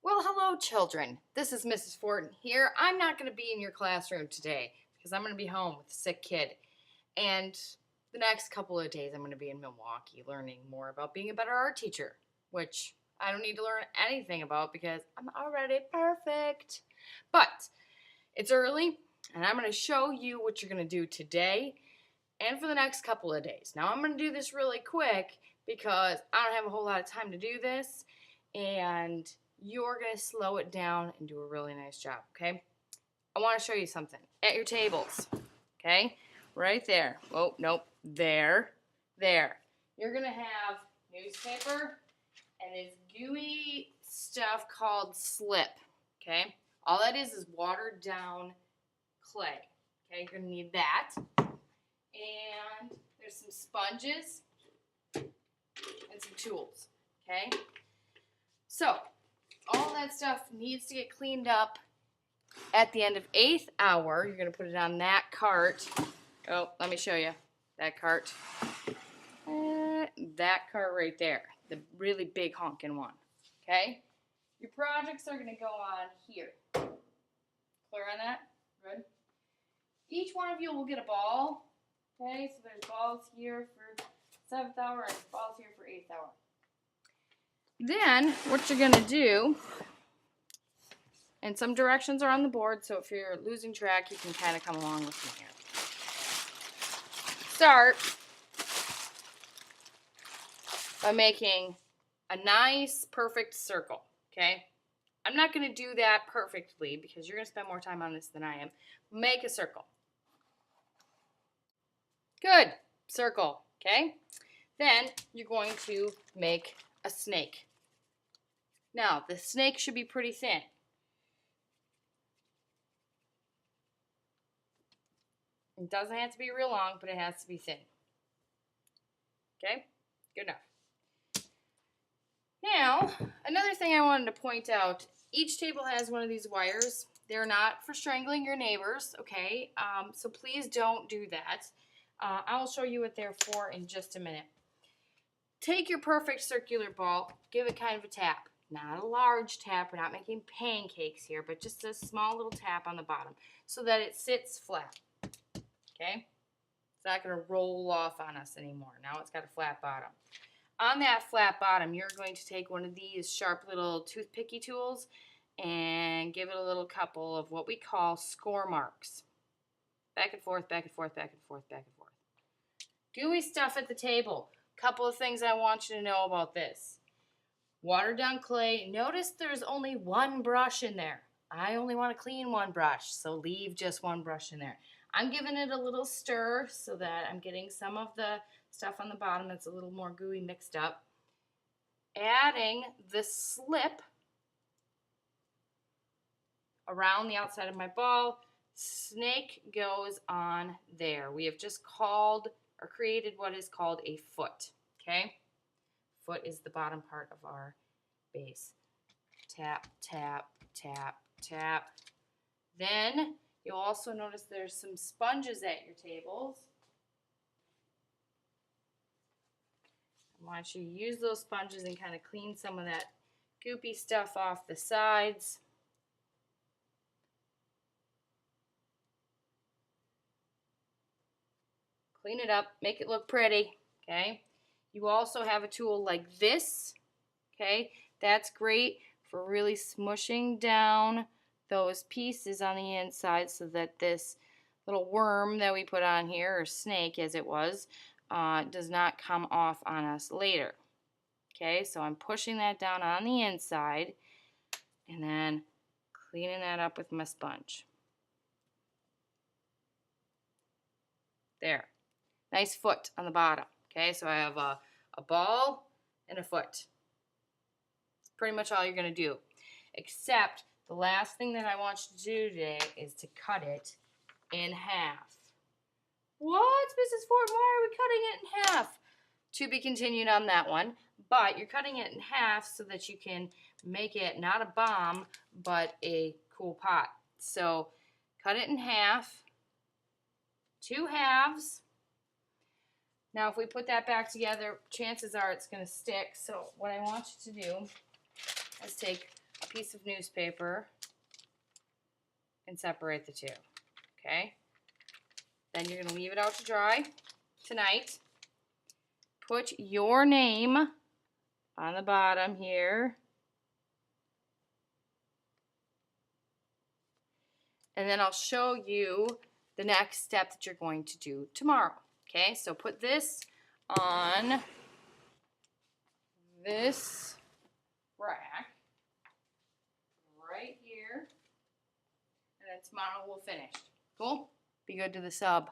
Well, hello, children. This is Mrs. Fortin here. I'm not going to be in your classroom today because I'm going to be home with a sick kid. And the next couple of days, I'm going to be in Milwaukee learning more about being a better art teacher, which I don't need to learn anything about because I'm already perfect. But it's early, and I'm going to show you what you're going to do today and for the next couple of days. Now, I'm going to do this really quick because I don't have a whole lot of time to do this, and you're going to slow it down and do a really nice job, okay? I want to show you something. At your tables, okay? Right there. Oh, nope. There. There. You're going to have newspaper and this gooey stuff called slip, okay? All that is watered down clay, okay? You're going to need that. And there's some sponges and some tools, okay? So, all that stuff needs to get cleaned up at the end of 8th hour. You're going to put it on that cart. Oh, let me show you. That cart. That cart right there. The really big honking one. Okay? Your projects are going to go on here. Clear on that? Good? Each one of you will get a ball. Okay? So there's balls here for 7th hour and balls here for 8th hour. Then, what you're going to do, and some directions are on the board, so if you're losing track, you can kind of come along with me here. Start by making a nice, perfect circle, okay? I'm not going to do that perfectly because you're going to spend more time on this than I am. Make a circle. Good. Circle, okay? Then, you're going to make a snake. Now, the snake should be pretty thin. It doesn't have to be real long, but it has to be thin. Okay? Good enough. Now, another thing I wanted to point out, each table has one of these wires. They're not for strangling your neighbors, okay? So please don't do that. I will show you what they're for in just a minute. Take your perfect circular ball, give it kind of a tap. Not a large tap, we're not making pancakes here, but just a small little tap on the bottom so that it sits flat. Okay? It's not going to roll off on us anymore. Now it's got a flat bottom. On that flat bottom, you're going to take one of these sharp little toothpicky tools and give it a little couple of what we call score marks. Back and forth, back and forth, back and forth, back and forth. Gooey stuff at the table. Couple of things I want you to know about this. Watered down clay. Notice there's only one brush in there. I only want to clean one brush, so leave just one brush in there. I'm giving it a little stir so that I'm getting some of the stuff on the bottom that's a little more gooey mixed up. Adding the slip around the outside of my ball. Snake goes on there. We have just called or created what is called a foot. Okay? Foot is the bottom part of our base. Tap, tap, tap, tap. Then you'll also notice there's some sponges at your tables. I want you to use those sponges and kind of clean some of that goopy stuff off the sides. Clean it up, make it look pretty, okay? You also have a tool like this, okay? That's great for really smushing down those pieces on the inside so that this little worm that we put on here, or snake as it was, does not come off on us later. Okay, so I'm pushing that down on the inside and then cleaning that up with my sponge. There. Nice foot on the bottom. Okay, so I have a ball and a foot. That's pretty much all you're going to do. Except the last thing that I want you to do today is to cut it in half. What, Mrs. Ford? Why are we cutting it in half? To be continued on that one. But you're cutting it in half so that you can make it not a bomb, but a cool pot. So cut it in half. 2 halves. Now, if we put that back together, chances are it's going to stick. So what I want you to do is take a a piece of newspaper and separate the two, okay? Then you're going to leave it out to dry tonight. Put your name on the bottom here. And then I'll show you the next step that you're going to do tomorrow. Okay, so put this on this rack right here. And then tomorrow we'll finish. Cool? Be good to the sub.